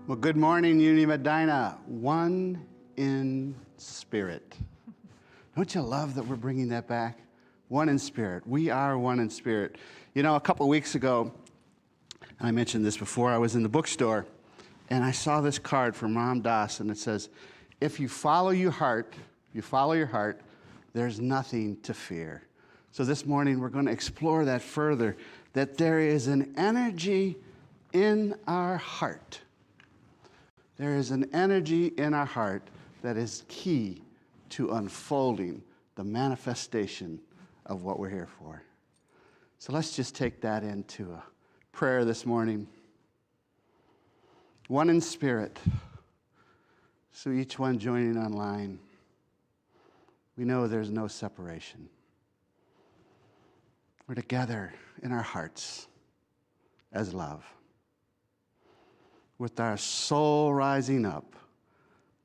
Well, good morning, Medina. One in spirit. Don't you love that we're bringing that back? One in spirit. We are one in spirit. You know, a couple weeks ago, and I mentioned this before, I was in the bookstore, and I saw this card from Ram Dass, and it says, if you follow your heart, there's nothing to fear. So this morning, we're going to explore that further, that there is an energy in our heart. There is an energy in our heart that is key to unfolding the manifestation of what we're here for. So let's just take that into a prayer this morning. One in spirit. So each one joining online, we know there's no separation. We're together in our hearts as love, with our soul rising up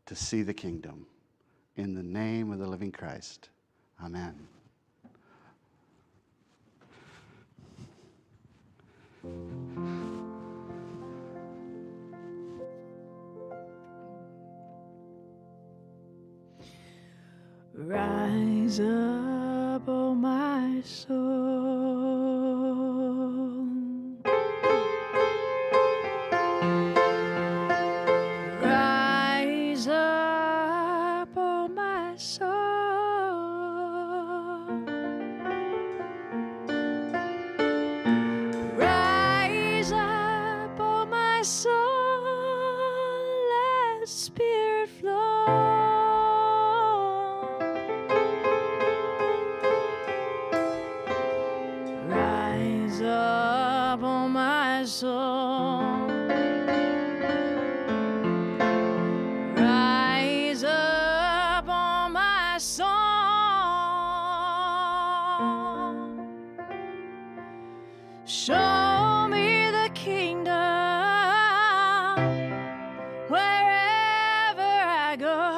to see the kingdom. In the name of the living Christ. Amen. Rise up, oh my soul. Rise up, oh my soul. Rise up, oh my soul. Let Spirit flow. Rise up, oh my soul. Rise up, oh my soul. Show me the kingdom wherever I go.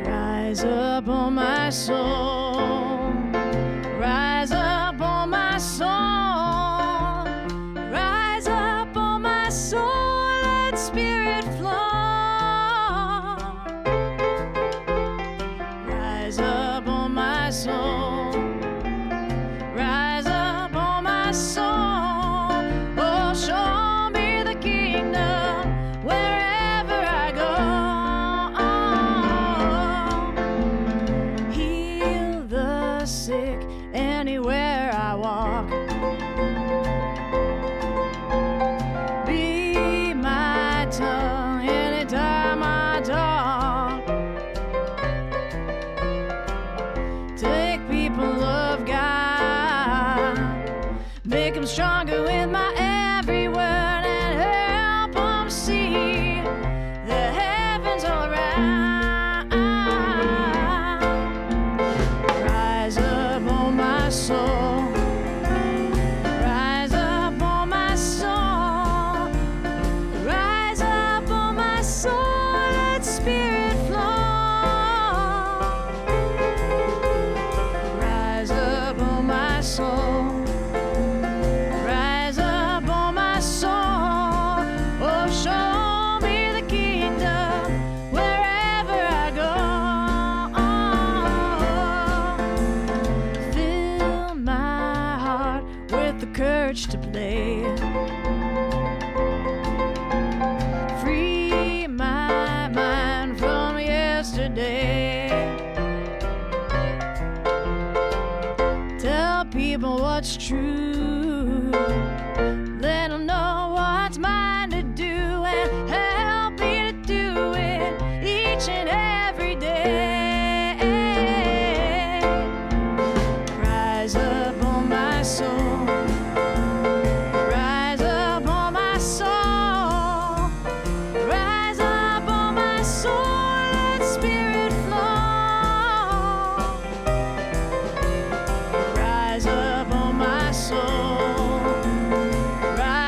Rise up, oh my soul. Rise up, oh my soul. Rise up, oh my soul. Let Spirit flow. Rise up, oh my soul. Rise up, oh my soul. Oh, show me the kingdom wherever I go. Heal the sick anywhere I walk. Be my tongue anytime I talk. Take people of God, make them stronger with my every word, and help them see the heavens all around. Rise up, oh my soul. Rise up, oh my soul. Rise up, oh my soul. Let Spirit flow. Rise up, oh my soul. Rise up, oh my soul. Oh, show me the kingdom wherever I go. Fill my heart with the courage to play. Free my mind from yesterday. Tell people what's true. Let them know what's mine to do, and help me to do it each and every day. Rise up, oh my soul. Rise up, oh my soul. Rise up, oh my soul. Let Spirit flow. Rise up, oh my soul. Rise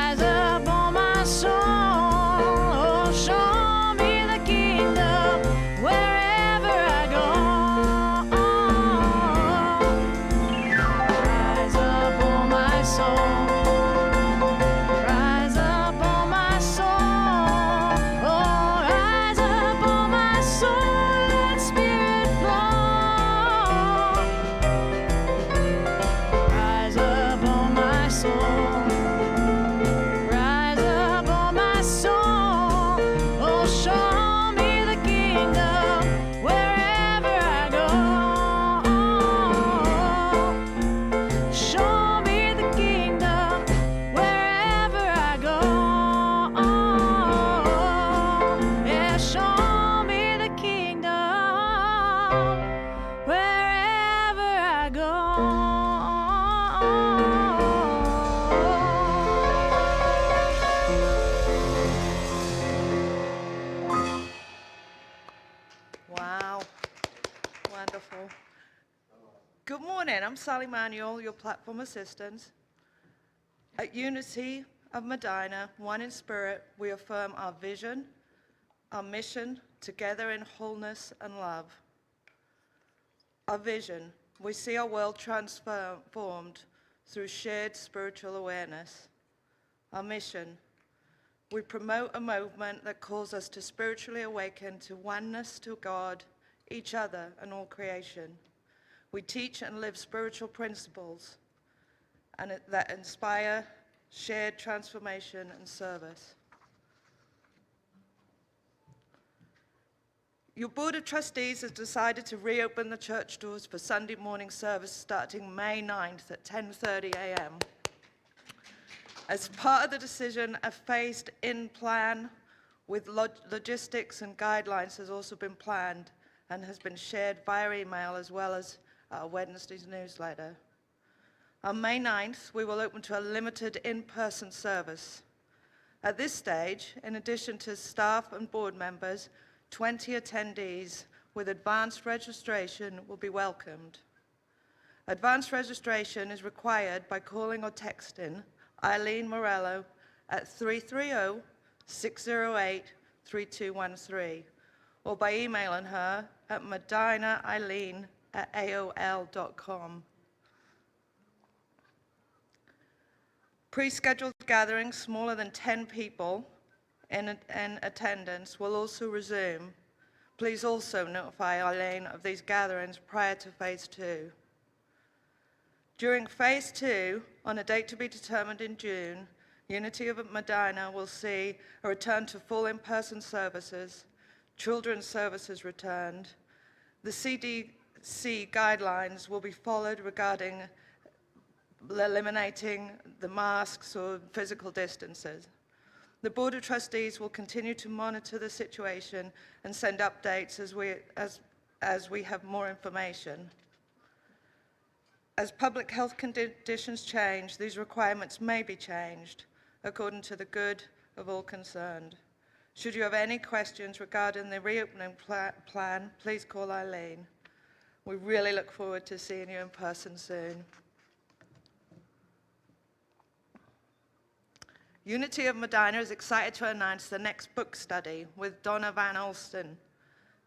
Again, I'm Sally Manuel, your platform assistant. At Unity of Medina, one in spirit, we affirm our vision, our mission, together in wholeness and love. Our vision, we see our world transformed through shared spiritual awareness. Our mission, we promote a movement that calls us to spiritually awaken to oneness to God, each other, and all creation. We teach and live spiritual principles that inspire shared transformation and service. Your Board of Trustees has decided to reopen the church doors for Sunday morning service starting May 9th at 10:30 a.m. As part of the decision, a phased-in plan with logistics and guidelines has also been planned and has been shared via email as well as Wednesday's newsletter. On May 9th, we will open to a limited in-person service. At this stage, in addition to staff and board members, 20 attendees with advanced registration will be welcomed. Advanced registration is required by calling or texting Eileen Morello at 330-608-3213 or by emailing her at medinaeileen@aol.com. Pre-scheduled gatherings smaller than 10 people in attendance will also resume. Please also notify Eileen of these gatherings prior to Phase 2. During Phase 2, on a date to be determined in June, Unity of Medina will see a return to full in-person services, children's services returned. The CDC guidelines will be followed regarding eliminating the masks or physical distances. The Board of Trustees will continue to monitor the situation and send updates as we have more information. As public health conditions change, these requirements may be changed according to the good of all concerned. Should you have any questions regarding the reopening plan, please call Eileen. We really look forward to seeing you in person soon. Unity of Medina is excited to announce the next book study with Donna Van Alsten,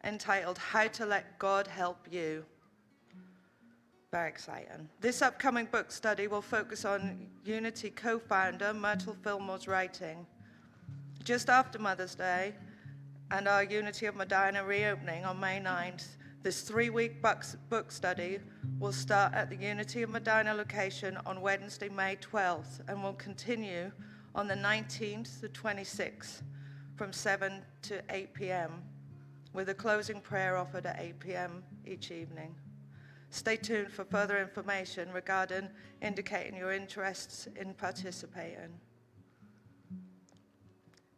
entitled How to Let God Help You. Very exciting. This upcoming book study will focus on Unity co-founder Myrtle Fillmore's writing. Just after Mother's Day and our Unity of Medina reopening on May 9th, this 3-week book study will start at the Unity of Medina location on Wednesday, May 12th, and will continue on the 19th to 26th from 7 to 8 p.m., with a closing prayer offered at 8 p.m. each evening. Stay tuned for further information regarding indicating your interests in participating.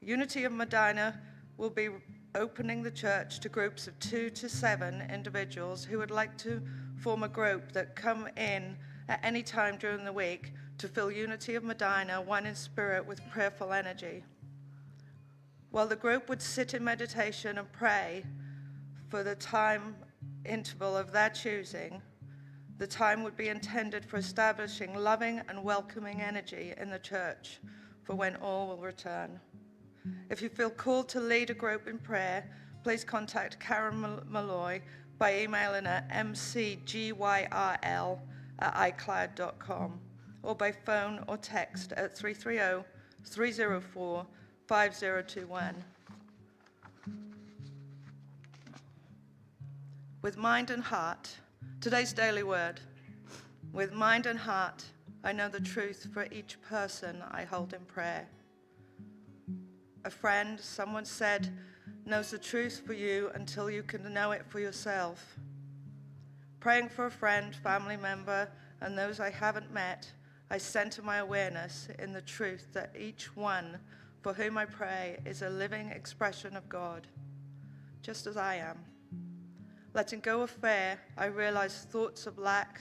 Unity of Medina will be opening the church to groups of 2 to 7 individuals who would like to form a group that come in at any time during the week to fill Unity of Medina, one in spirit, with prayerful energy. While the group would sit in meditation and pray for the time interval of their choosing, the time would be intended for establishing loving and welcoming energy in the church for when all will return. If you feel called to lead a group in prayer, please contact Karen Malloy by emailing at mcgyrl@icloud.com or by phone or text at 330-304-5021. With mind and heart, today's daily word. With mind and heart, I know the truth for each person I hold in prayer. A friend, someone said, knows the truth for you until you can know it for yourself. Praying for a friend, family member, and those I haven't met, I center my awareness in the truth that each one for whom I pray is a living expression of God, just as I am. Letting go of fear, I release thoughts of lack,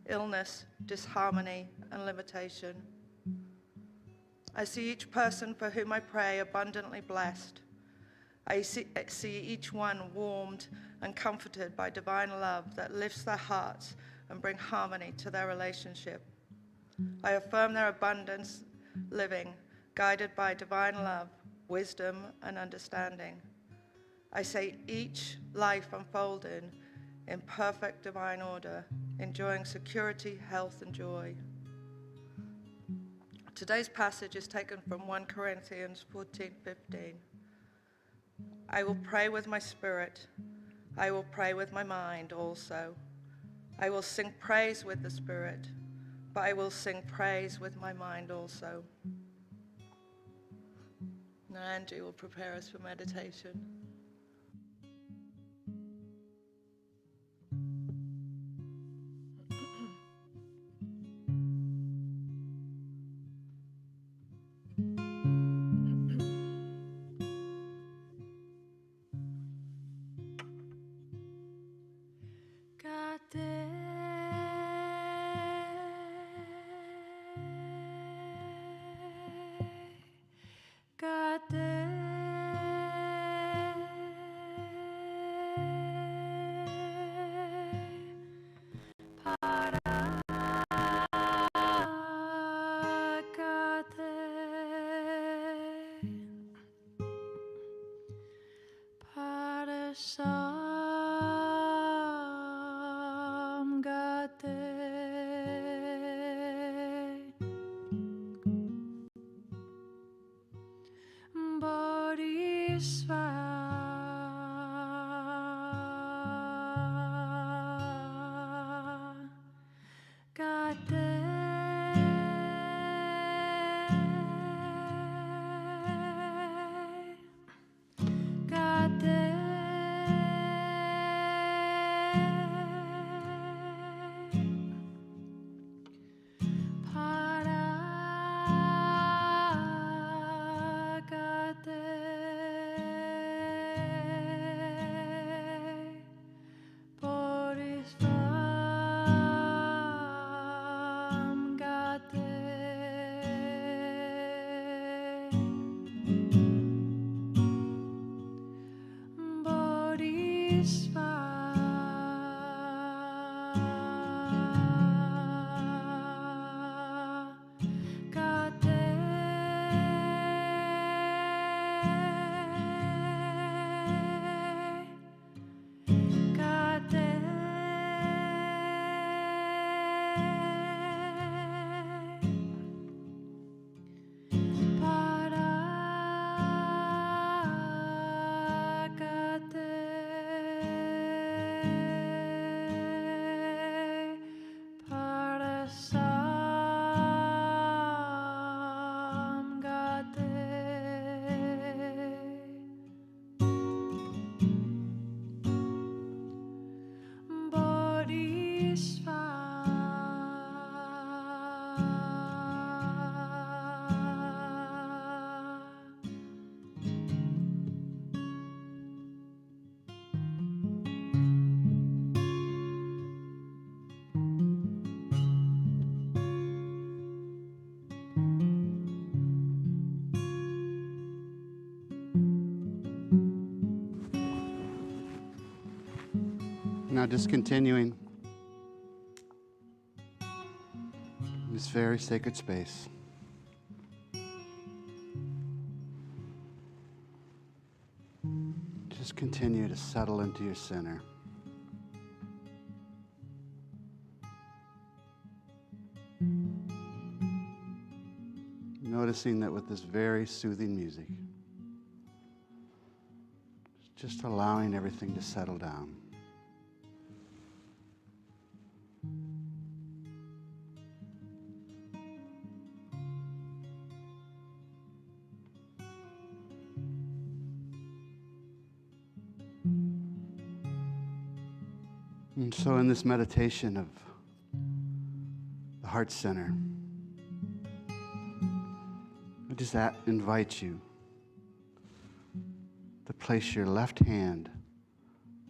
illness, disharmony, and limitation. I see each person for whom I pray abundantly blessed. I see each one warmed and comforted by divine love that lifts their hearts and brings harmony to their relationship. I affirm their abundance living, guided by divine love, wisdom, and understanding. I say each life unfolding in perfect divine order, enjoying security, health, and joy. Today's passage is taken from 1 Corinthians 14:15. I will pray with my spirit. I will pray with my mind also. I will sing praise with the spirit, but I will sing praise with my mind also. Now Andrew will prepare us for meditation. Now just continuing this very sacred space. Just continue to settle into your center. Noticing that with this very soothing music, just allowing everything to settle down. And so in this meditation of the heart center, I just invite you to place your left hand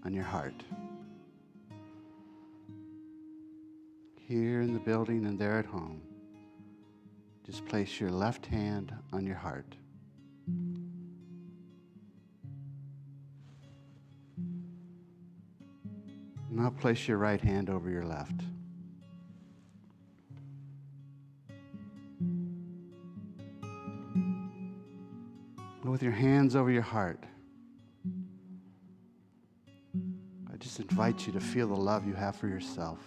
on your heart. Here in the building and there at home, just place your left hand on your heart. Now place your right hand over your left. And with your hands over your heart, I just invite you to feel the love you have for yourself.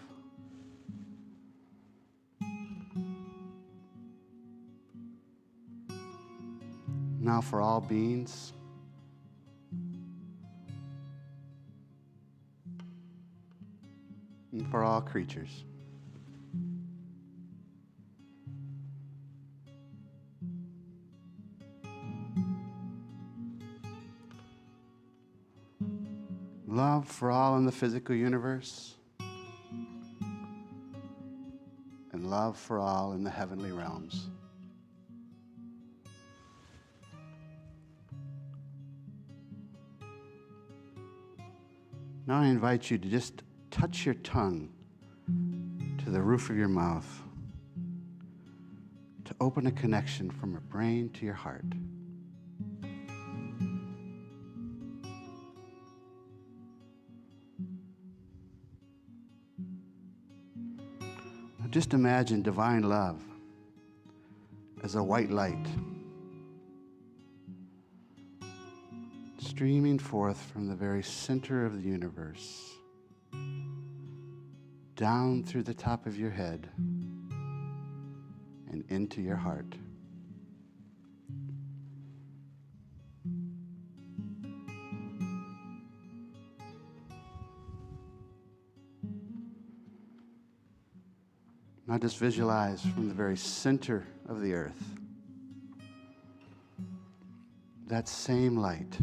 Now for all beings, and for all creatures. Love for all in the physical universe, and love for all in the heavenly realms. Now I invite you to just touch your tongue to the roof of your mouth to open a connection from your brain to your heart. Now just imagine divine love as a white light streaming forth from the very center of the universe, down through the top of your head and into your heart. Now just visualize from the very center of the earth that same light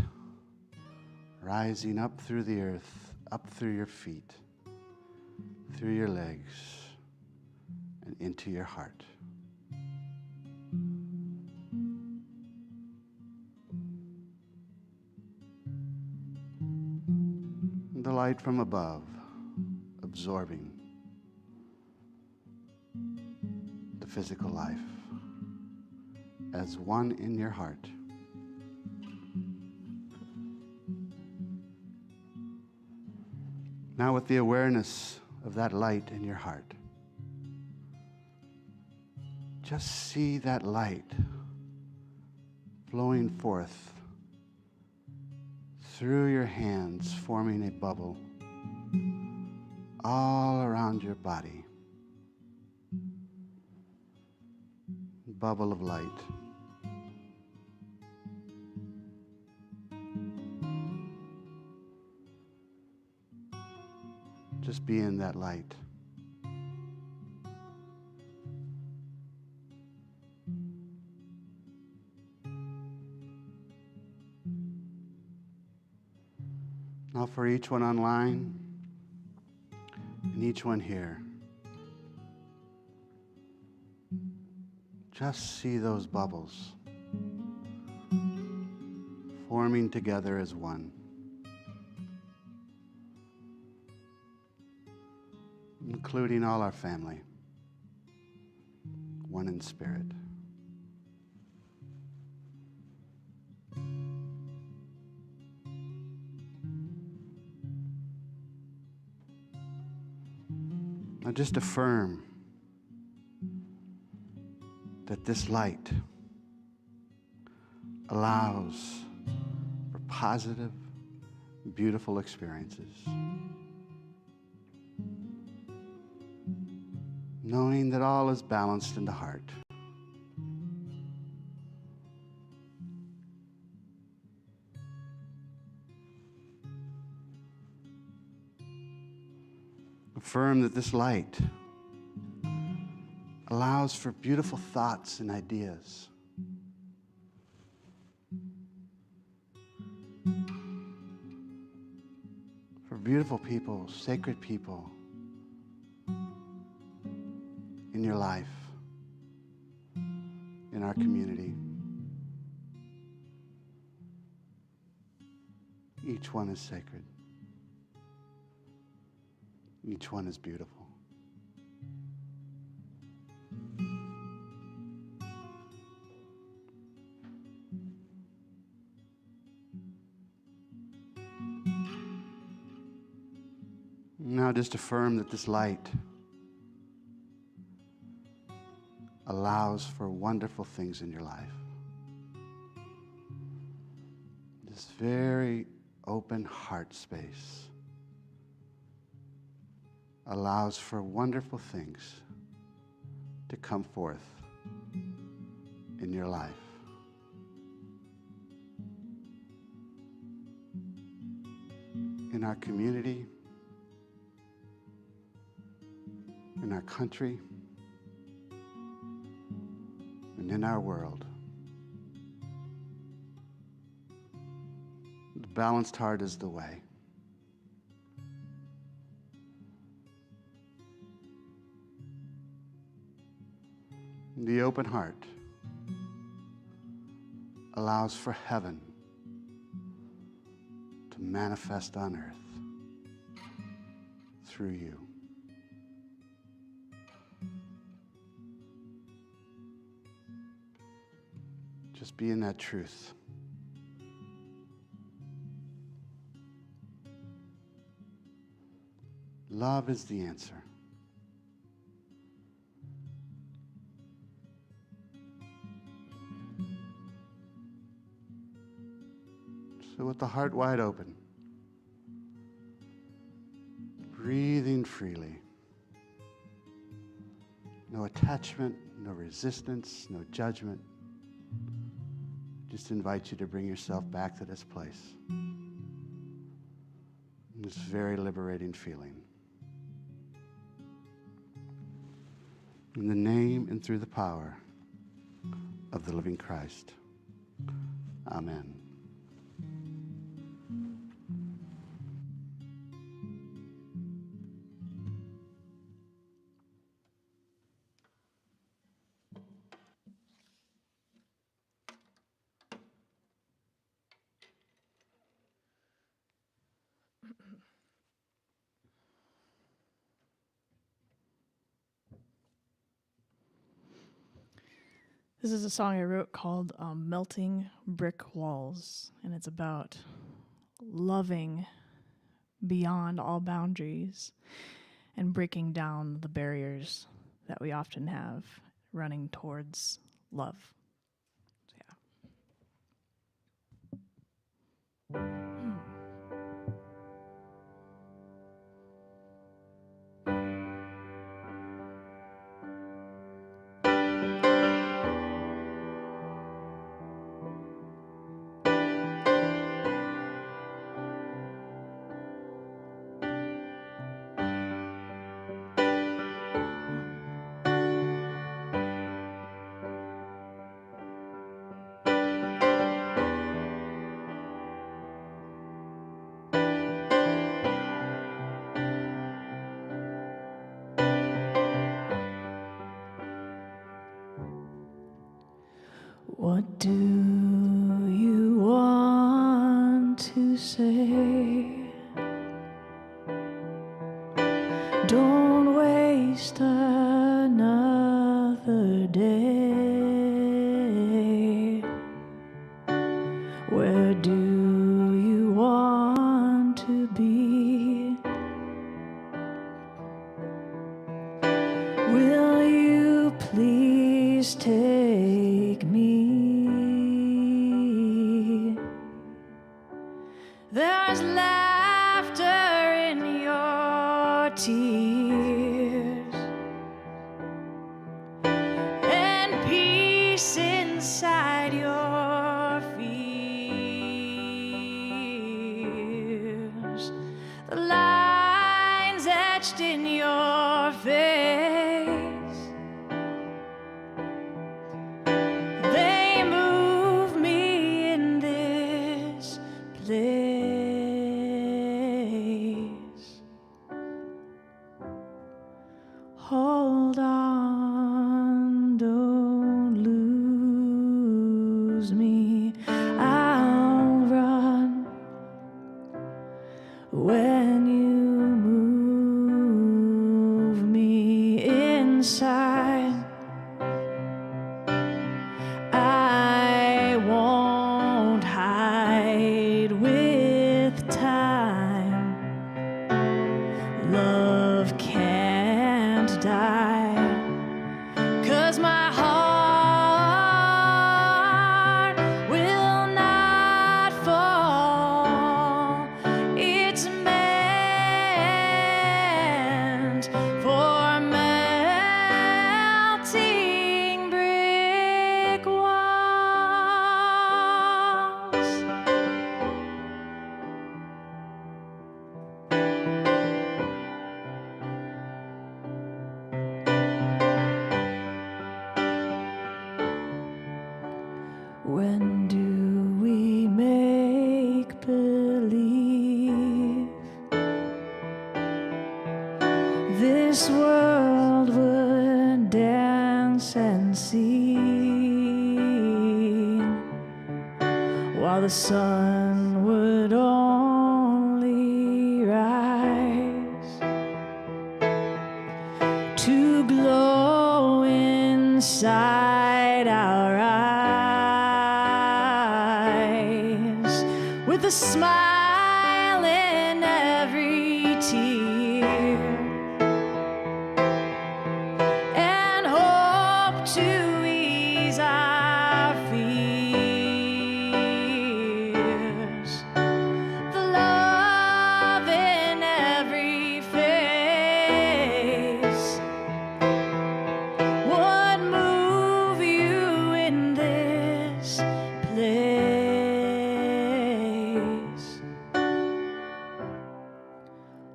rising up through the earth, up through your feet, through your legs, and into your heart. The light from above, absorbing the physical life as one in your heart. Now with the awareness of that light in your heart, just see that light flowing forth through your hands, forming a bubble all around your body. Bubble of light. Just be in that light. Now for each one online and each one here, just see those bubbles forming together as one, including all our family, one in spirit. Now just affirm that this light allows for positive, beautiful experiences. Knowing that all is balanced in the heart. Affirm that this light allows for beautiful thoughts and ideas. For beautiful people, sacred people in your life, in our community. Each one is sacred. Each one is beautiful. Now just affirm that this light allows for wonderful things in your life. This very open heart space allows for wonderful things to come forth in your life. In our community, in our country, and in our world. The balanced heart is the way. The open heart allows for heaven to manifest on earth through you. Just be in that truth. Love is the answer. So with the heart wide open, breathing freely, no attachment, no resistance, no judgment. Just invite you to bring yourself back to this place. This very liberating feeling. In the name and through the power of the living Christ. Amen. This is a song I wrote called Melting Brick Walls, and it's about loving beyond all boundaries and breaking down the barriers that we often have running towards love. So, yeah. What do you want to say? Don't waste another day. Where do you want to be? Will you please take me? There's laughter in your tears and peace inside your fears. The lines etched in your face unseen, while the sun would only rise to glow inside our eyes, with a smile in every tear, and hope to ease our fears. The love in every face would move you in this place.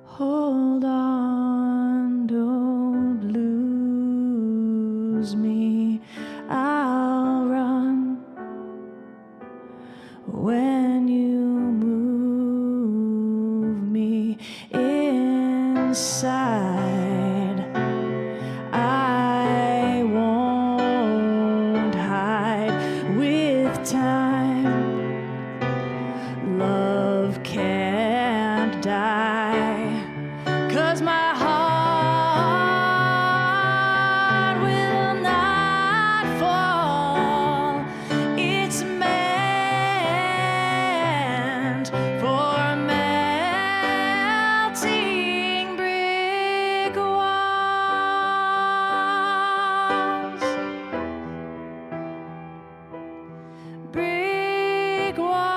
Hold on, don't lose me. I'll run when you move me inside. I won't hide with time. Love can't die, 'cause my heart will not fall. It's meant for melting brick walls. Brick walls.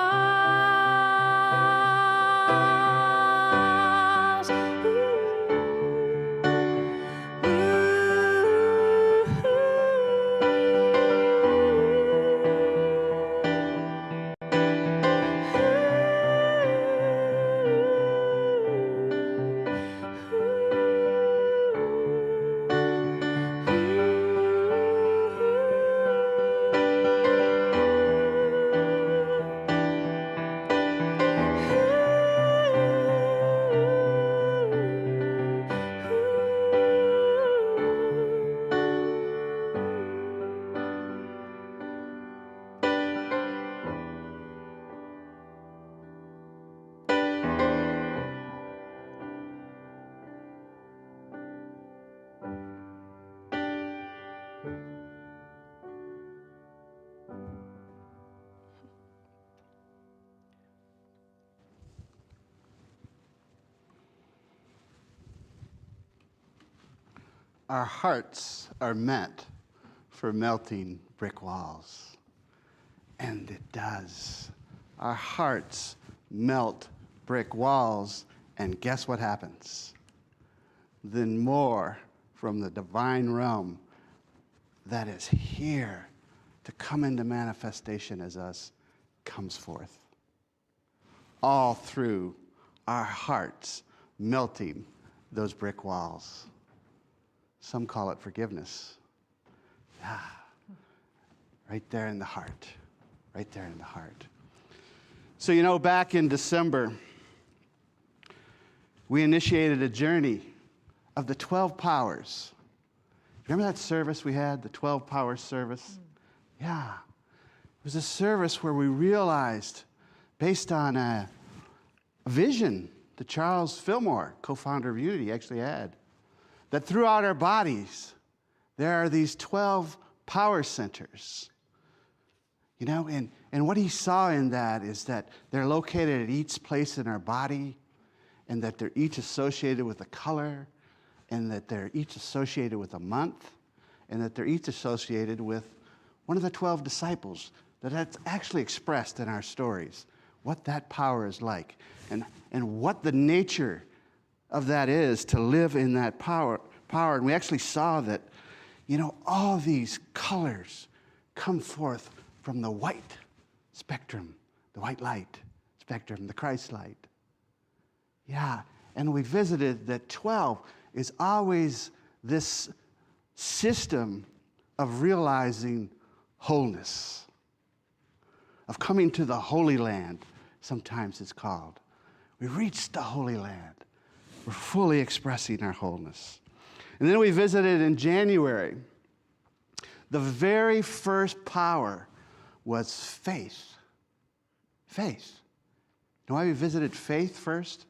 Our hearts are meant for melting brick walls. And it does. Our hearts melt brick walls, and guess what happens? Then more from the divine realm that is here to come into manifestation as us comes forth. All through our hearts melting those brick walls. Some call it forgiveness. Yeah, right there in the heart. Right there in the heart. So, you know, back in December, we initiated a journey of the 12 powers. Remember that service we had, the 12 power service? Yeah. It was a service where we realized, based on a vision that Charles Fillmore, co-founder of Unity, actually had, that throughout our bodies, there are these 12 power centers. You know, and what he saw in that is that they're located at each place in our body, and that they're each associated with a color, and that they're each associated with a month, and that they're each associated with one of the 12 disciples, that's actually expressed in our stories, what that power is like, and what the nature of that is to live in that power. And we actually saw that, you know, all these colors come forth from the white spectrum, the white light spectrum, the Christ light. Yeah, and we visited that 12 is always this system of realizing wholeness, of coming to the Holy Land, sometimes it's called. We reached the Holy Land. We're fully expressing our wholeness. And then we visited in January The very first power was faith. Faith. You know why we visited faith first?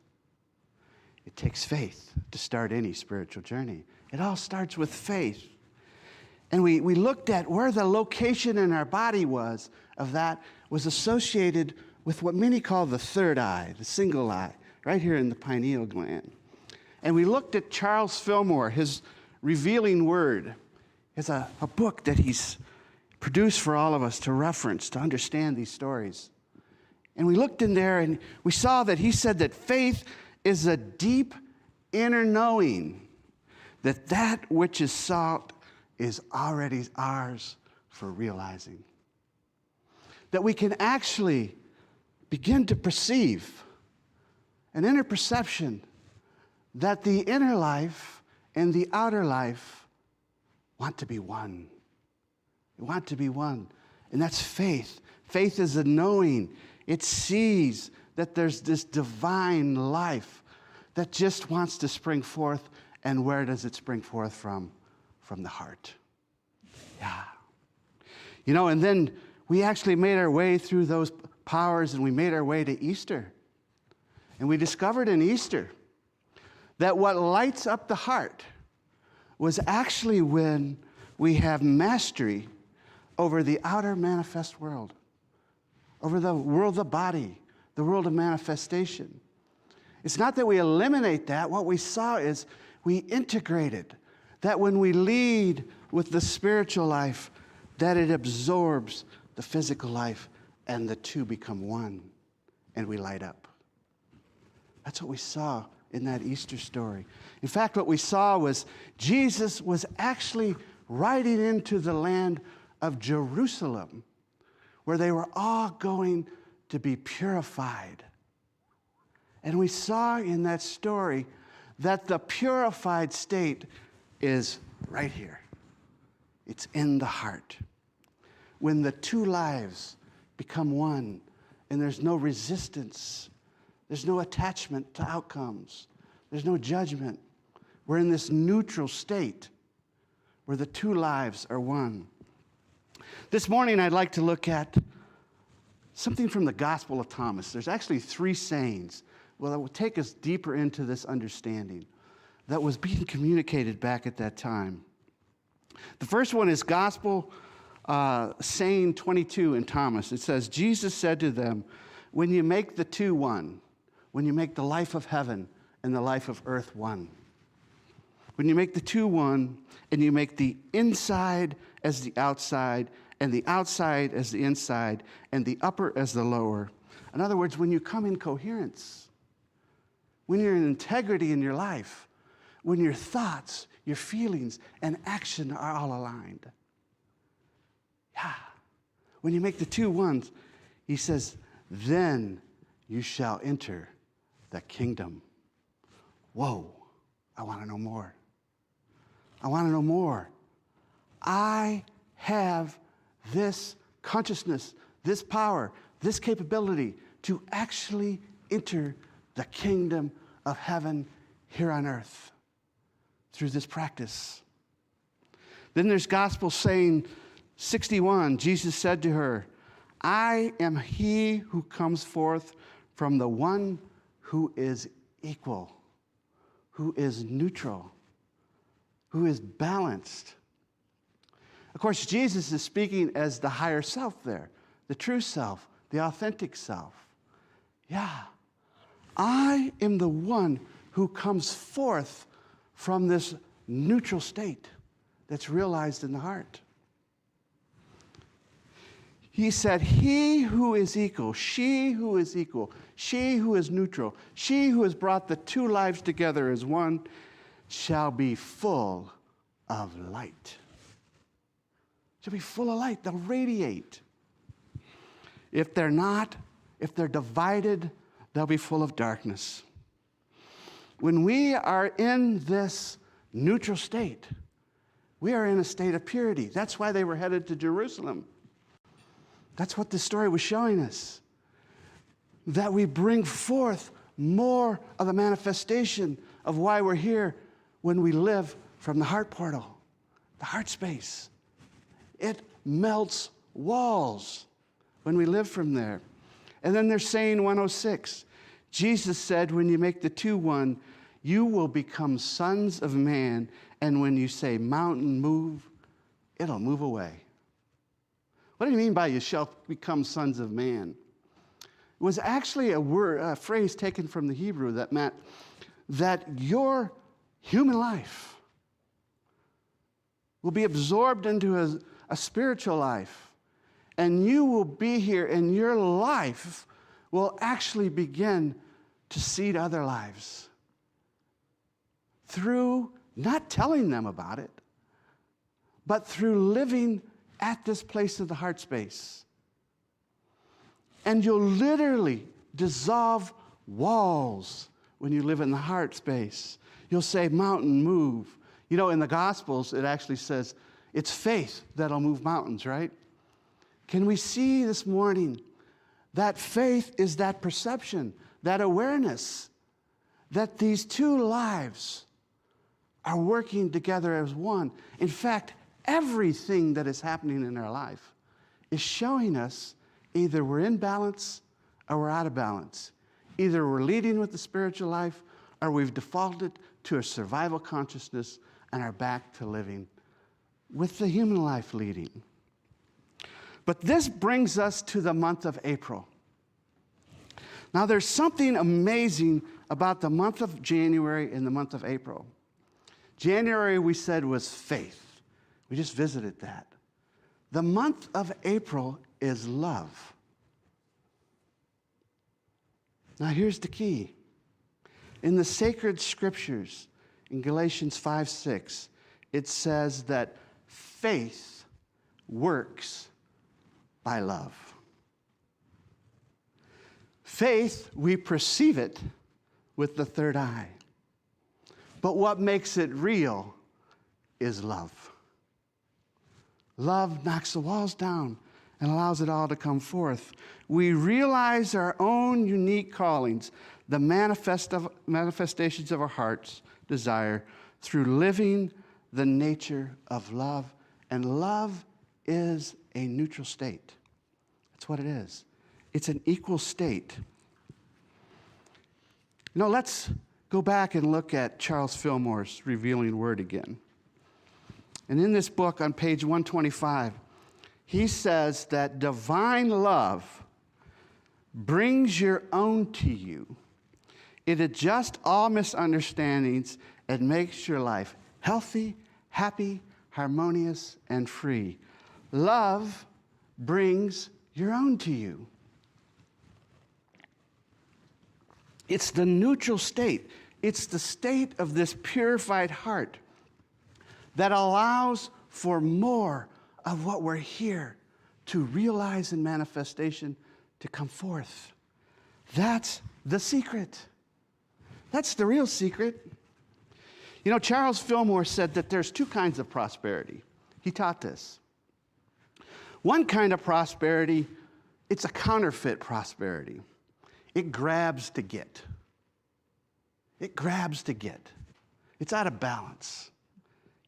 It takes faith to start any spiritual journey. It all starts with faith. And we looked at where the location in our body was of that was associated with what many call the third eye, the single eye, right here in the pineal gland. And we looked at Charles Fillmore, his Revealing Word. It's a book that he's produced for all of us to reference, to understand these stories. And we looked in there and we saw that he said that faith is a deep inner knowing that that which is sought is already ours for realizing. That we can actually begin to perceive an inner perception that the inner life and the outer life want to be one. They want to be one. And that's faith. Faith is a knowing. It sees that there's this divine life that just wants to spring forth. And where does it spring forth from? From the heart. Yeah. You know, and then we actually made our way through those powers and we made our way to Easter. And we discovered in Easter that what lights up the heart was actually when we have mastery over the outer manifest world, over the world of the body, the world of manifestation. It's not that we eliminate that. What we saw is we integrated that when we lead with the spiritual life, that it absorbs the physical life and the two become one and we light up. That's what we saw in that Easter story. In fact, what we saw was Jesus was actually riding into the land of Jerusalem, where they were all going to be purified. And we saw in that story that the purified state is right here. It's in the heart. When the two lives become one and there's no resistance, there's no attachment to outcomes, there's no judgment. We're in this neutral state where the two lives are one. This morning I'd like to look at something from the Gospel of Thomas. There's actually 3 sayings that will take us deeper into this understanding that was being communicated back at that time. The first one is Gospel saying 22 in Thomas. It says, Jesus said to them, when you make the two one, when you make the life of heaven and the life of earth one, when you make the two one and you make the inside as the outside and the outside as the inside and the upper as the lower. In other words, when you come in coherence, when you're in integrity in your life, when your thoughts, your feelings, and action are all aligned. Yeah. When you make the two ones, he says, then you shall enter the kingdom. Whoa, I want to know more. I want to know more. I have this consciousness, this power, this capability to actually enter the kingdom of heaven here on earth through this practice. Then there's Gospel saying 61, Jesus said to her, I am he who comes forth from the one who is equal, who is neutral, who is balanced. Of course, Jesus is speaking as the higher self there, the true self, the authentic self. Yeah, I am the one who comes forth from this neutral state that's realized in the heart. He said, he who is equal, she who is equal, she who is neutral, she who has brought the two lives together as one, shall be full of light. Shall be full of light. They'll radiate. If they're not, if they're divided, they'll be full of darkness. When we are in this neutral state, we are in a state of purity. That's why they were headed to Jerusalem. That's what the story was showing us. That we bring forth more of the manifestation of why we're here when we live from the heart portal, the heart space. It melts walls when we live from there. And then there's saying 106. Jesus said, when you make the two one, you will become sons of man. And when you say mountain move, it'll move away. What do you mean by you shall become sons of man? It was actually a phrase taken from the Hebrew that meant that your human life will be absorbed into a spiritual life. And you will be here, and your life will actually begin to seed other lives through not telling them about it, but through living at this place of the heart space. And you'll literally dissolve walls when you live in the heart space. You'll say, mountain, move. You know, in the Gospels, it actually says, it's faith that'll move mountains, right? Can we see this morning that faith is that perception, that awareness, that these two lives are working together as one? In fact, everything that is happening in our life is showing us either we're in balance or we're out of balance. Either we're leading with the spiritual life or we've defaulted to a survival consciousness and are back to living with the human life leading. But this brings us to the month of April. Now, there's something amazing about the month of January and the month of April. January, we said, was faith. We just visited that. The month of April is love. Now, here's the key. In the sacred scriptures, in Galatians 5:6, it says that faith works by love. Faith, we perceive it with the third eye. But what makes it real is love. Love knocks the walls down and allows it all to come forth. We realize our own unique callings, the manifestations of our heart's desire through living the nature of love. And love is a neutral state. That's what it is. It's an equal state. You know, let's go back and look at Charles Fillmore's Revealing Word again. And in this book on page 125, he says that divine love brings your own to you. It adjusts all misunderstandings and makes your life healthy, happy, harmonious, and free. Love brings your own to you. It's the neutral state. It's the state of this purified heart that allows for more of what we're here to realize in manifestation to come forth. That's the secret. That's the real secret. You know, Charles Fillmore said that there's two kinds of prosperity. He taught this. One kind of prosperity, it's a counterfeit prosperity. It grabs to get. It grabs to get. It's out of balance.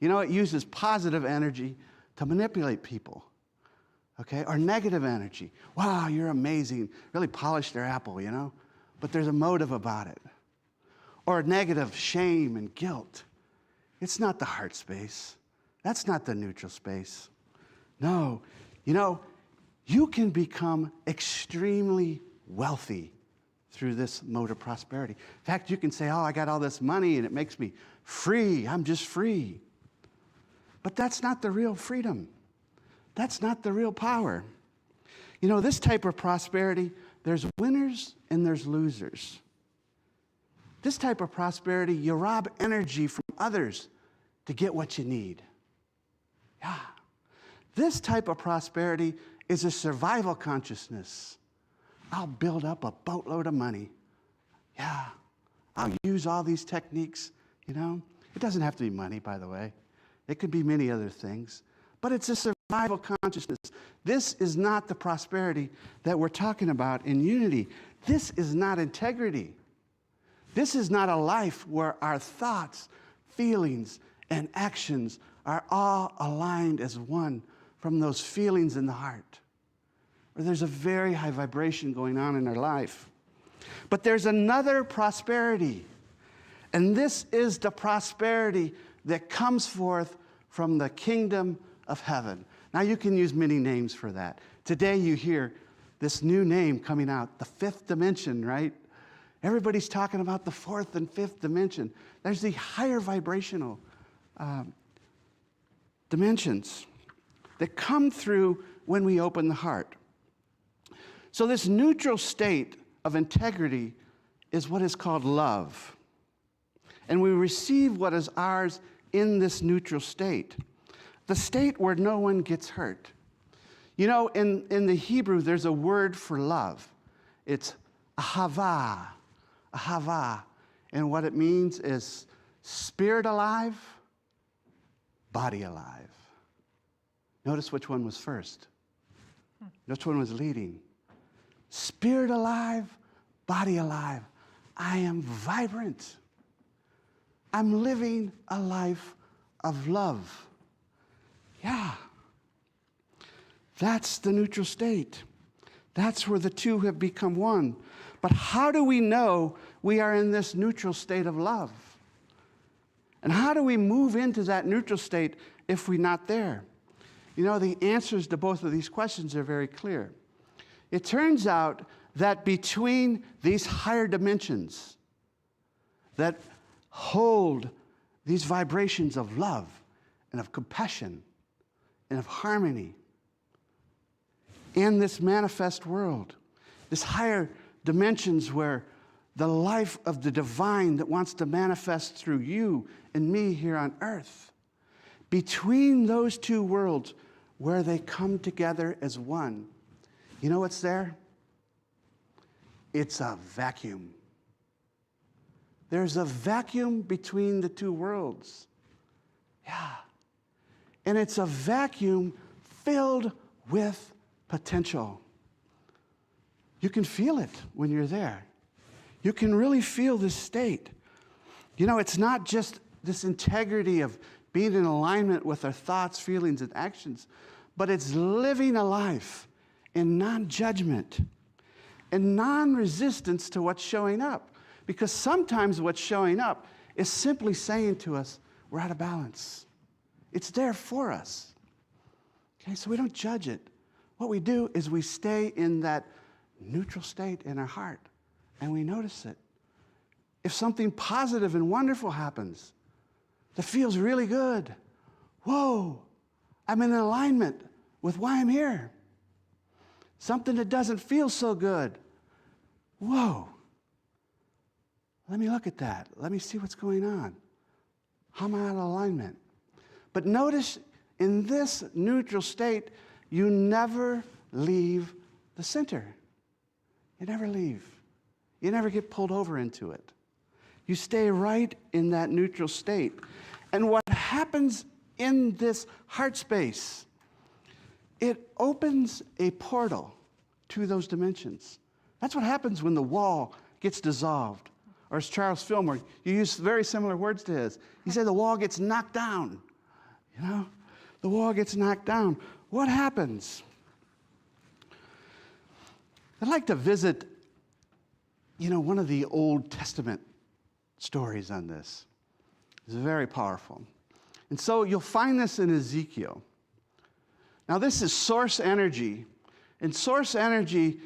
You know, it uses positive energy to manipulate people, okay? Or negative energy. Wow, you're amazing. Really polish their apple, you know? But there's a motive about it. Or negative shame and guilt. It's not the heart space. That's not the neutral space. No, you know, you can become extremely wealthy through this mode of prosperity. In fact, you can say, oh, I got all this money and it makes me free. I'm just free. But that's not the real freedom. That's not the real power. You know, this type of prosperity, there's winners and there's losers. This type of prosperity, you rob energy from others to get what you need. Yeah. This type of prosperity is a survival consciousness. I'll build up a boatload of money. Yeah. I'll use all these techniques, you know. It doesn't have to be money, by the way. It could be many other things. But it's a survival consciousness. This is not the prosperity that we're talking about in unity. This is not integrity. This is not a life where our thoughts, feelings, and actions are all aligned as one from those feelings in the heart, where there's a very high vibration going on in our life. But there's another prosperity, and this is the prosperity that comes forth from the kingdom of heaven. Now, you can use many names for that. Today you hear this new name coming out, the fifth dimension, right? Everybody's talking about the fourth and fifth dimension. There's the higher vibrational dimensions that come through when we open the heart. So this neutral state of integrity is what is called love. And we receive what is ours in this neutral state, the state where no one gets hurt. You know, in the Hebrew, there's a word for love. It's ahava, ahava. And what it means is spirit alive, body alive. Notice which one was first. Which one was leading. Spirit alive, body alive. I am vibrant. I'm living a life of love. Yeah. That's the neutral state. That's where the two have become one. But how do we know we are in this neutral state of love? And how do we move into that neutral state if we're not there? You know, the answers to both of these questions are very clear. It turns out that between these higher dimensions that hold these vibrations of love and of compassion and of harmony in this manifest world, this higher dimensions where the life of the divine that wants to manifest through you and me here on earth, between those two worlds where they come together as one, you know what's there? It's a vacuum. There's a vacuum between the two worlds. Yeah. And it's a vacuum filled with potential. You can feel it when you're there. You can really feel this state. You know, it's not just this integrity of being in alignment with our thoughts, feelings, and actions, but it's living a life in non-judgment and non-resistance to what's showing up. Because sometimes what's showing up is simply saying to us, we're out of balance. It's there for us. Okay, so we don't judge it. What we do is we stay in that neutral state in our heart, and we notice it. If something positive and wonderful happens that feels really good, whoa, I'm in alignment with why I'm here. Something that doesn't feel so good, whoa, let me look at that. Let me see what's going on. How am I out of alignment? But notice in this neutral state, you never leave the center. You never leave. You never get pulled over into it. You stay right in that neutral state. And what happens in this heart space, it opens a portal to those dimensions. That's what happens when the wall gets dissolved. Or as Charles Fillmore, you use very similar words to his. He said the wall gets knocked down. You know, the wall gets knocked down. What happens? I'd like to visit, you know, one of the Old Testament stories on this. It's very powerful. And so you'll find this in Ezekiel. Now this is source energy, and source energy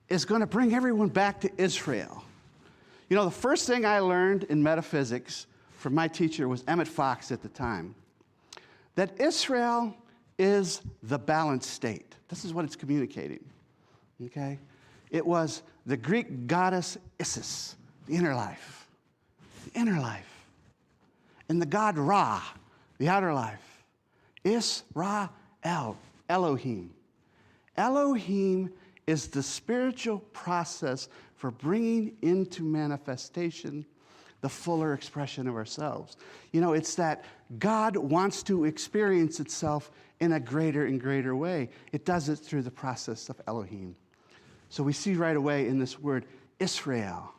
is going to bring everyone back to Israel. You know, the first thing I learned in metaphysics from my teacher was Emmett Fox at the time, that Israel is the balanced state. This is what it's communicating, okay? It was the Greek goddess Isis, the inner life. The inner life. And the god Ra, the outer life. Israel, Elohim. Elohim is the spiritual process for bringing into manifestation the fuller expression of ourselves. You know, it's that God wants to experience itself in a greater and greater way. It does it through the process of Elohim. So we see right away in this word Israel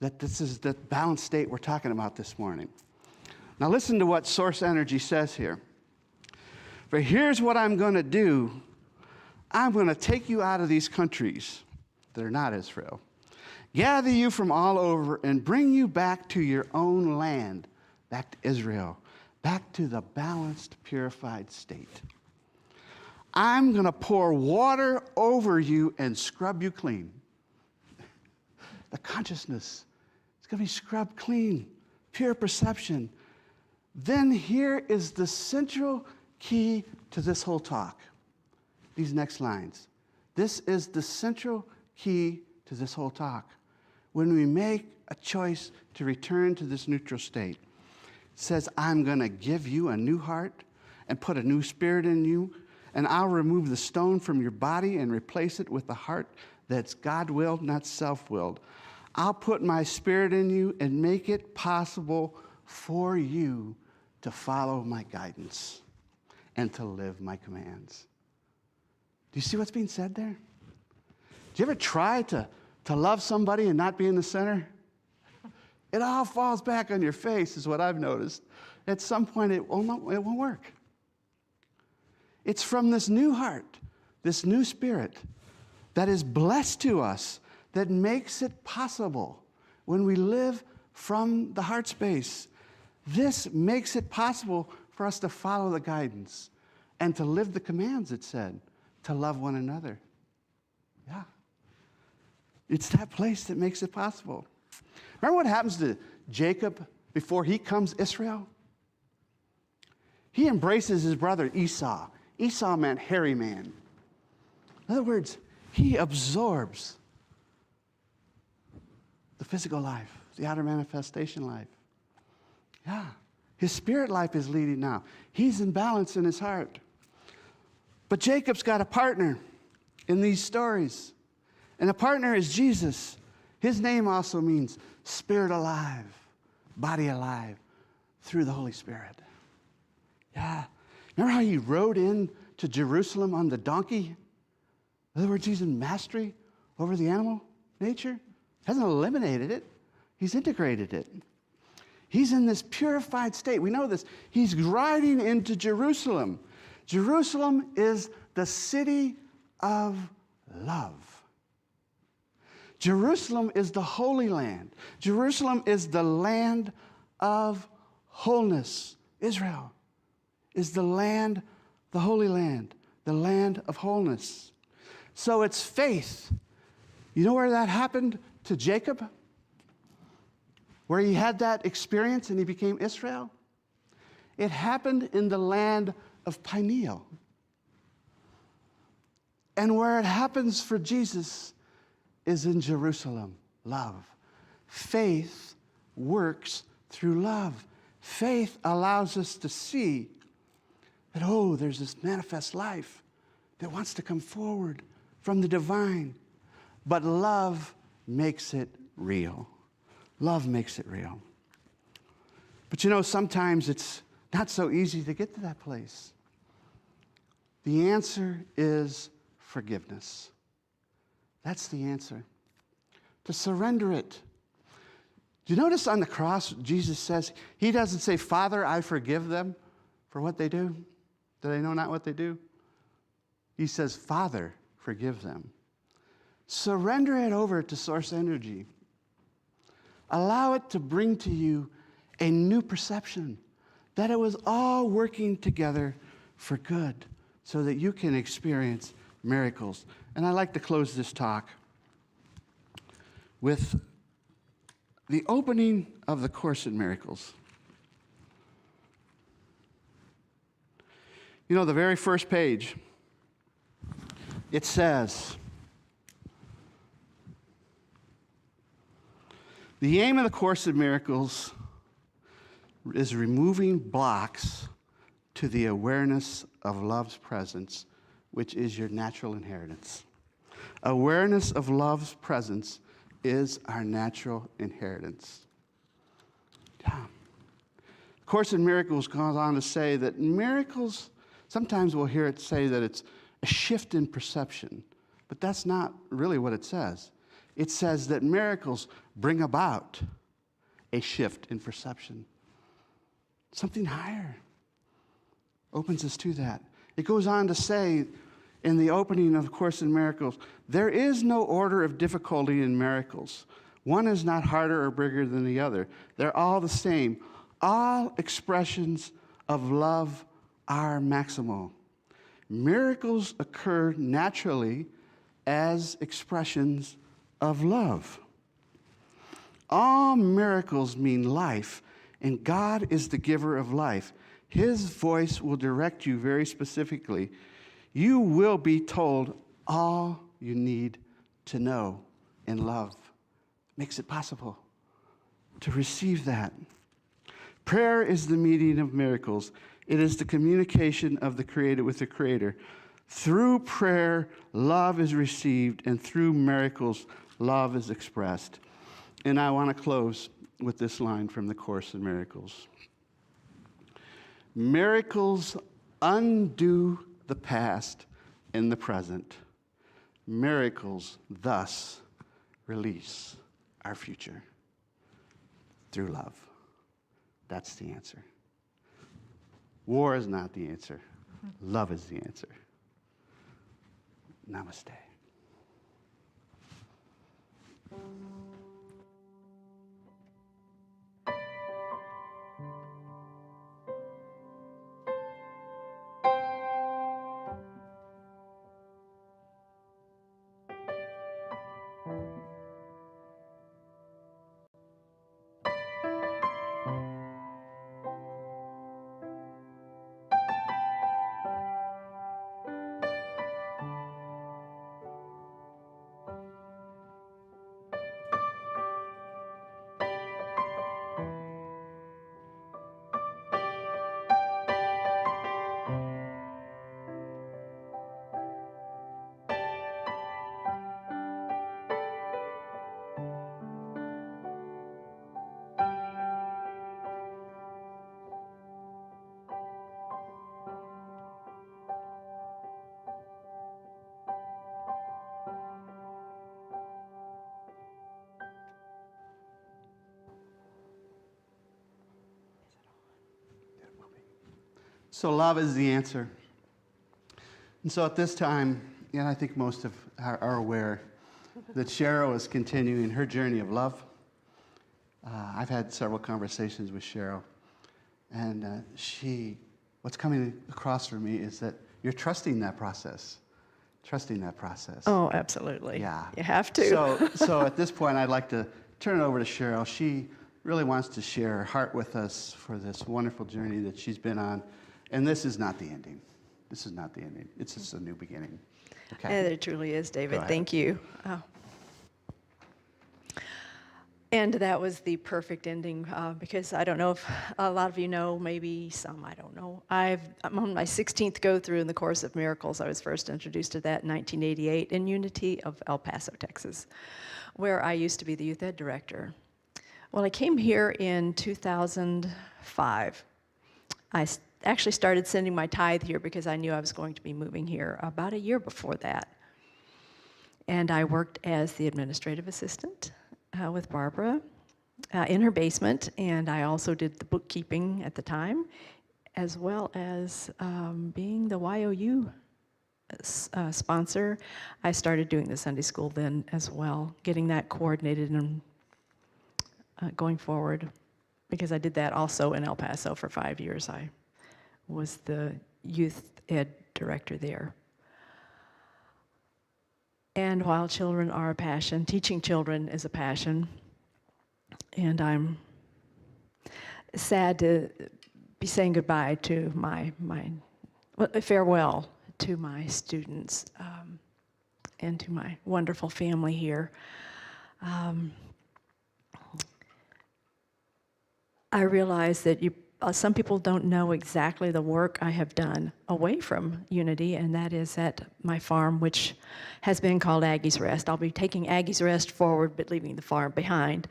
that this is the balanced state we're talking about this morning. Now listen to what source energy says here. But here's what I'm going to do. I'm going to take you out of these countries that are not Israel, gather you from all over, and bring you back to your own land, back to Israel, back to the balanced, purified state. I'm going to pour water over you and scrub you clean. The consciousness is going to be scrubbed clean, pure perception. Then here is the central key to this whole talk. These next lines. This is the central key to this whole talk. When we make a choice to return to this neutral state, it says, I'm going to give you a new heart and put a new spirit in you, and I'll remove the stone from your body and replace it with a heart that's God-willed, not self-willed. I'll put my spirit in you and make it possible for you to follow my guidance and to live my commands. Do you see what's being said there? Do you ever try to love somebody and not be in the center? It all falls back on your face, is what I've noticed. At some point, it won't work. It's from this new heart, this new spirit that is blessed to us, that makes it possible when we live from the heart space. This makes it possible for us to follow the guidance and to live the commands, it said, to love one another. Yeah. It's that place that makes it possible. Remember what happens to Jacob before he comes Israel? He embraces his brother Esau. Esau meant hairy man. In other words, he absorbs the physical life, the outer manifestation life. Yeah. His spirit life is leading now. He's in balance in his heart. But Jacob's got a partner in these stories. And the partner is Jesus. His name also means spirit alive, body alive, through the Holy Spirit. Yeah. Remember how he rode in to Jerusalem on the donkey? In other words, he's in mastery over the animal nature. Hasn't eliminated it. He's integrated it. He's in this purified state. We know this. He's riding into Jerusalem. Jerusalem is the city of love. Jerusalem is the Holy Land. Jerusalem is the land of wholeness. Israel is the land, the Holy Land, the land of wholeness. So it's faith. You know where that happened to Jacob? Where he had that experience and he became Israel? It happened in the land of Peniel. And where it happens for Jesus is in Jerusalem, love. Faith works through love. Faith allows us to see that, oh, there's this manifest life that wants to come forward from the divine. But love makes it real. Love makes it real. But you know, sometimes it's not so easy to get to that place. The answer is forgiveness. That's the answer. To surrender it. Do you notice on the cross, Jesus says, he doesn't say, Father, I forgive them for what they do. Do they know not what they do? He says, Father, forgive them. Surrender it over to source energy. Allow it to bring to you a new perception that it was all working together for good so that you can experience miracles. And I'd like to close this talk with the opening of the Course in Miracles. You know, the very first page, it says, the aim of the Course in Miracles is removing blocks to the awareness of love's presence, which is your natural inheritance. Awareness of love's presence is our natural inheritance. Yeah. The Course in Miracles goes on to say that miracles, sometimes we'll hear it say that it's a shift in perception, but that's not really what it says. It says that miracles bring about a shift in perception. Something higher opens us to that. It goes on to say in the opening of Course in Miracles, there is no order of difficulty in miracles. One is not harder or bigger than the other. They're all the same. All expressions of love are maximal. Miracles occur naturally as expressions of love. All miracles mean life, and God is the giver of life. His voice will direct you very specifically. You will be told all you need to know in love. Makes it possible to receive that. Prayer is the meeting of miracles. It is the communication of the Creator with the Creator. Through prayer, love is received, and through miracles, love is expressed. And I want to close with this line from the Course in Miracles. Miracles undo the past in the present. Miracles thus release our future through love. That's the answer. War is not the answer. Love is the answer. Namaste. So love is the answer. And so at this time, and I think most of are aware, that Cheryl is continuing her journey of love. I've had several conversations with Cheryl, and what's coming across for me is that you're trusting that process. Trusting that process. Oh, absolutely. Yeah. You have to. So at this point, I'd like to turn it over to Cheryl. She really wants to share her heart with us for this wonderful journey that she's been on. And this is not the ending. This is not the ending. It's just a new beginning. Okay. And it truly is, David. ahead. Thank you. Oh. And that was the perfect ending because I don't know if a lot of you know, maybe some, I don't know. I'm on my 16th go-through in the Course of Miracles. I was first introduced to that in 1988 in Unity of El Paso, Texas, where I used to be the youth ed director. Well, I came here in 2005. I actually started sending my tithe here because I knew I was going to be moving here about a year before that. And I worked as the administrative assistant with Barbara in her basement, and I also did the bookkeeping at the time, as well as being the YOU sponsor. I started doing the Sunday school then as well, getting that coordinated and going forward, because I did that also in El Paso for 5 years. I was the youth ed director there. And while children are a passion, teaching children is a passion. And I'm sad to be saying goodbye to farewell to my students and to my wonderful family here. I realize that some people don't know exactly the work I have done away from Unity, and that is at my farm, which has been called Aggie's Rest. I'll be taking Aggie's Rest forward, but leaving the farm behind.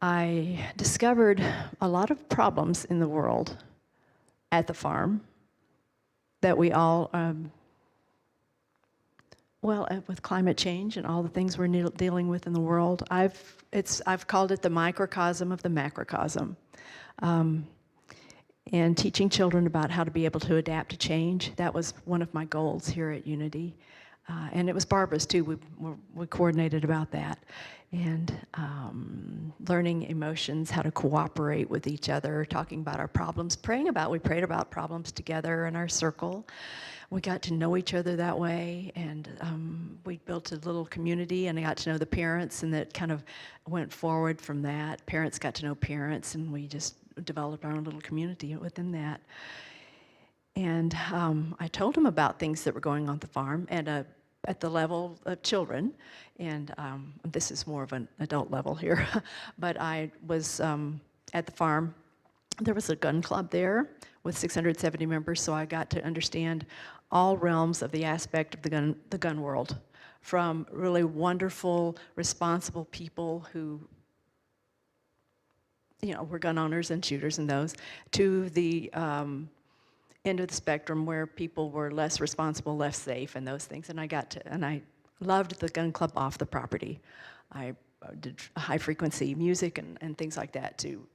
I discovered a lot of problems in the world at the farm that we all, with climate change and all the things we're dealing with in the world, I've called it the microcosm of the macrocosm. and teaching children about how to be able to adapt to change. That was one of my goals here at Unity. And it was Barbara's too. We coordinated about that. And learning emotions, how to cooperate with each other, talking about our problems, we prayed about problems together in our circle. We got to know each other that way, and we built a little community, and I got to know the parents, and that kind of went forward from that. Parents got to know parents, and we just developed our own little community within that. And I told them about things that were going on the farm and at the level of children. And this is more of an adult level here. But I was at the farm. There was a gun club there with 670 members, so I got to understand all realms of the aspect of the gun world, from really wonderful, responsible people who were gun owners and shooters and those, to the end of the spectrum where people were less responsible, less safe, and those things. And I loved the gun club off the property. I did high frequency music and things like that to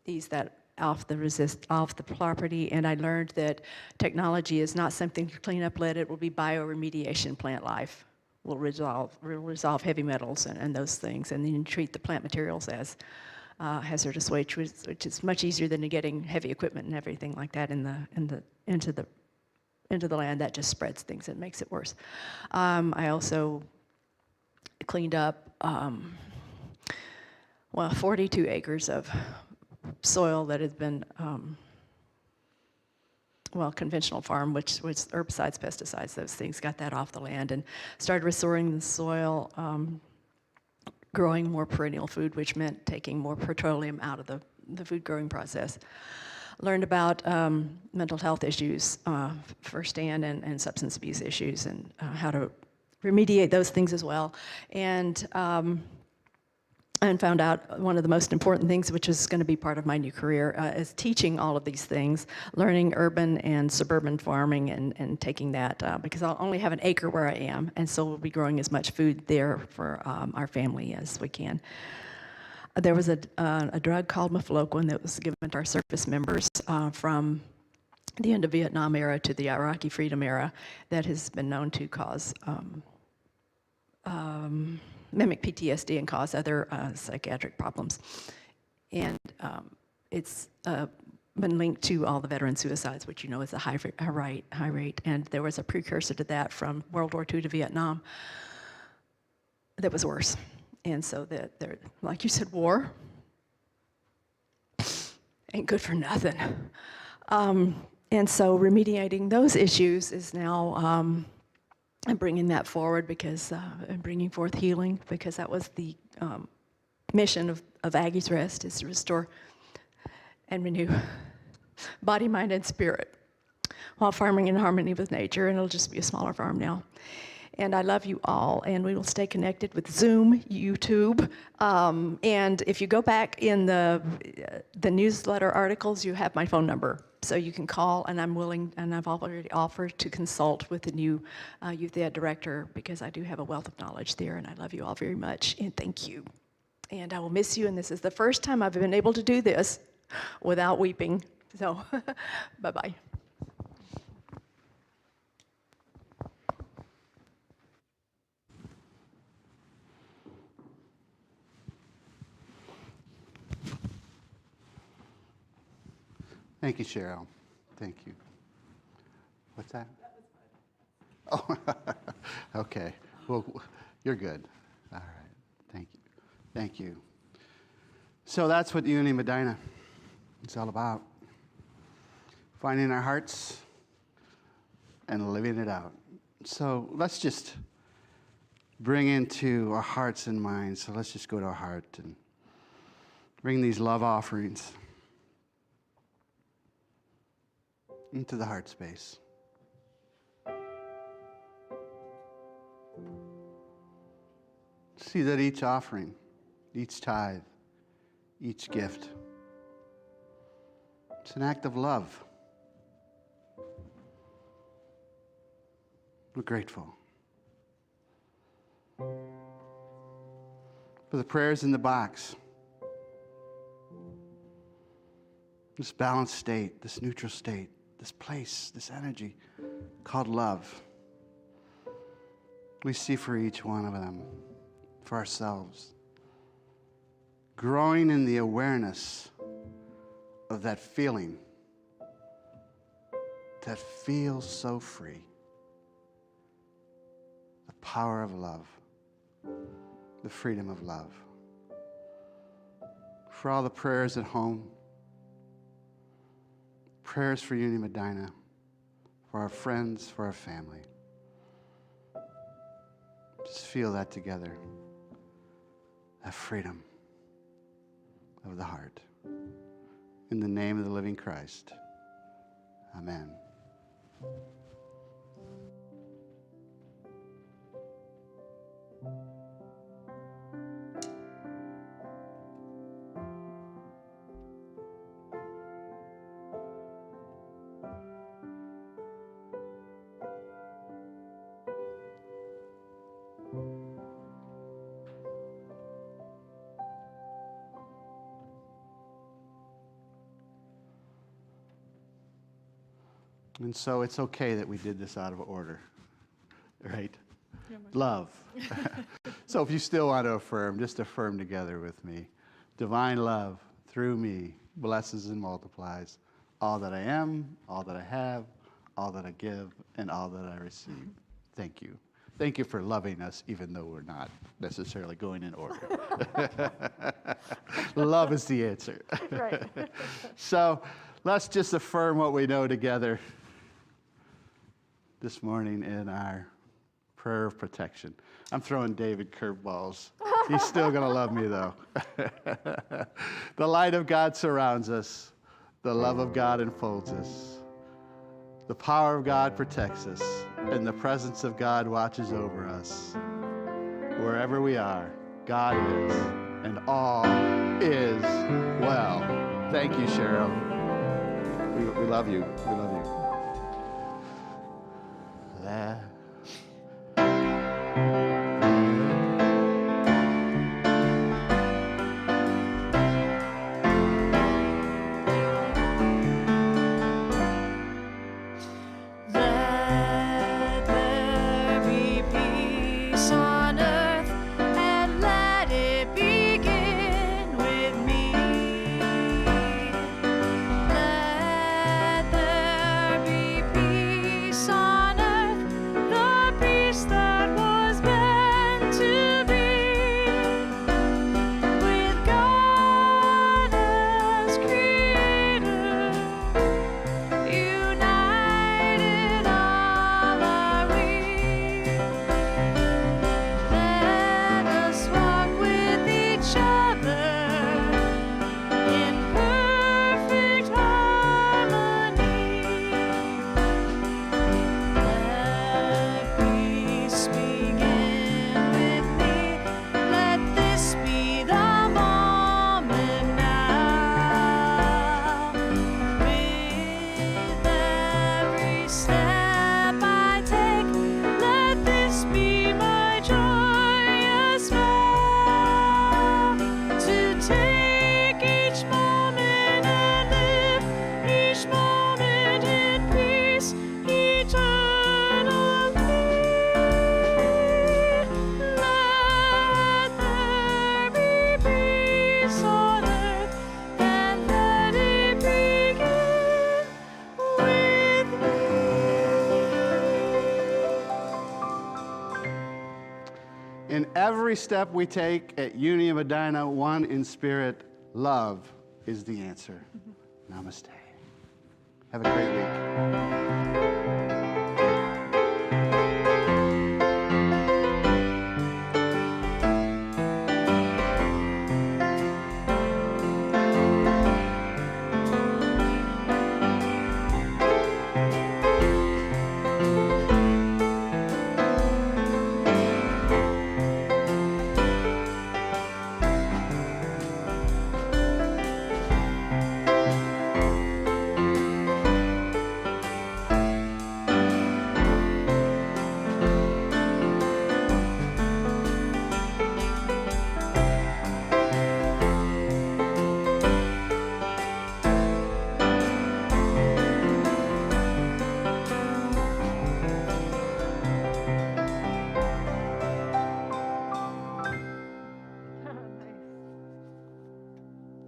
ease that off the property. And I learned that technology is not something to clean up lead. It will be bioremediation. Plant life will resolve heavy metals and those things, and then you treat the plant materials as hazardous waste, which is much easier than getting heavy equipment and everything like that into the land. That just spreads things and makes it worse. I also cleaned up 42 acres of soil that had been conventional farm, which was herbicides, pesticides, those things, got that off the land and started restoring the soil, growing more perennial food, which meant taking more petroleum out of the food growing process. Learned about mental health issues firsthand and substance abuse issues and how to remediate those things as well. And found out one of the most important things, which is going to be part of my new career, is teaching all of these things, learning urban and suburban farming and taking that, because I'll only have an acre where I am, and so we'll be growing as much food there for our family as we can. There was a drug called mefloquine that was given to our service members from the end of Vietnam era to the Iraqi freedom era that has been known to cause mimic PTSD and cause other psychiatric problems. And it's been linked to all the veteran suicides, which is a high rate. And there was a precursor to that from World War II to Vietnam that was worse. And so like you said, war ain't good for nothing. And so remediating those issues is now and bringing that forward because and bringing forth healing, because that was the mission of Aggie's Rest, is to restore and renew body, mind, and spirit while farming in harmony with nature. And it'll just be a smaller farm now. And I love you all, and we will stay connected with Zoom, YouTube, and if you go back in the newsletter articles, you have my phone number, so you can call, and I'm willing, and I've already offered to consult with the new youth ed director, because I do have a wealth of knowledge there, and I love you all very much, and thank you. And I will miss you, and this is the first time I've been able to do this without weeping, so bye-bye. Thank you, Cheryl. Thank you. What's that? Oh, okay. Well, you're good. All right. Thank you. Thank you. So that's what Unity Medina is all about. Finding our hearts and living it out. So let's just bring into our hearts and minds. So let's just go to our heart and bring these love offerings into the heart space. See that each offering, each tithe, each gift, it's an act of love. We're grateful for the prayers in the box. this balanced state, this neutral state, this place, this energy called love. We see for each one of them, for ourselves, growing in the awareness of that feeling that feels so free. The power of love, the freedom of love. For all the prayers at home, prayers for Union Medina, for our friends, for our family. Just feel that together, that freedom of the heart. In the name of the living Christ, amen. And so it's okay that we did this out of order, right? Love. So if you still want to affirm, just affirm together with me. Divine love through me blesses and multiplies all that I am, all that I have, all that I give, and all that I receive. Thank you. Thank you for loving us, even though we're not necessarily going in order. Love is the answer. Right. So let's just affirm what we know together this morning in our prayer of protection. I'm throwing David curveballs. He's still going to love me, though. The light of God surrounds us. The love of God enfolds us. The power of God protects us. And the presence of God watches over us. Wherever we are, God is. And all is well. Thank you, Cheryl. We love you. We love you. That. Let there be peace on earth, and let it begin with me. Let there be peace on earth, the peace that was meant to be, with God as creator. United all are we. Let us walk with each other in perfect harmony. Let peace begin with me. Let this be the moment now. With every step I take, let this be my joyous vow, to take each moment and live each moment in peace eternally. Let there be peace on earth, and let it begin with me. In every step we take at Union Medina, one in spirit, love is the answer. Namaste. Have a great week.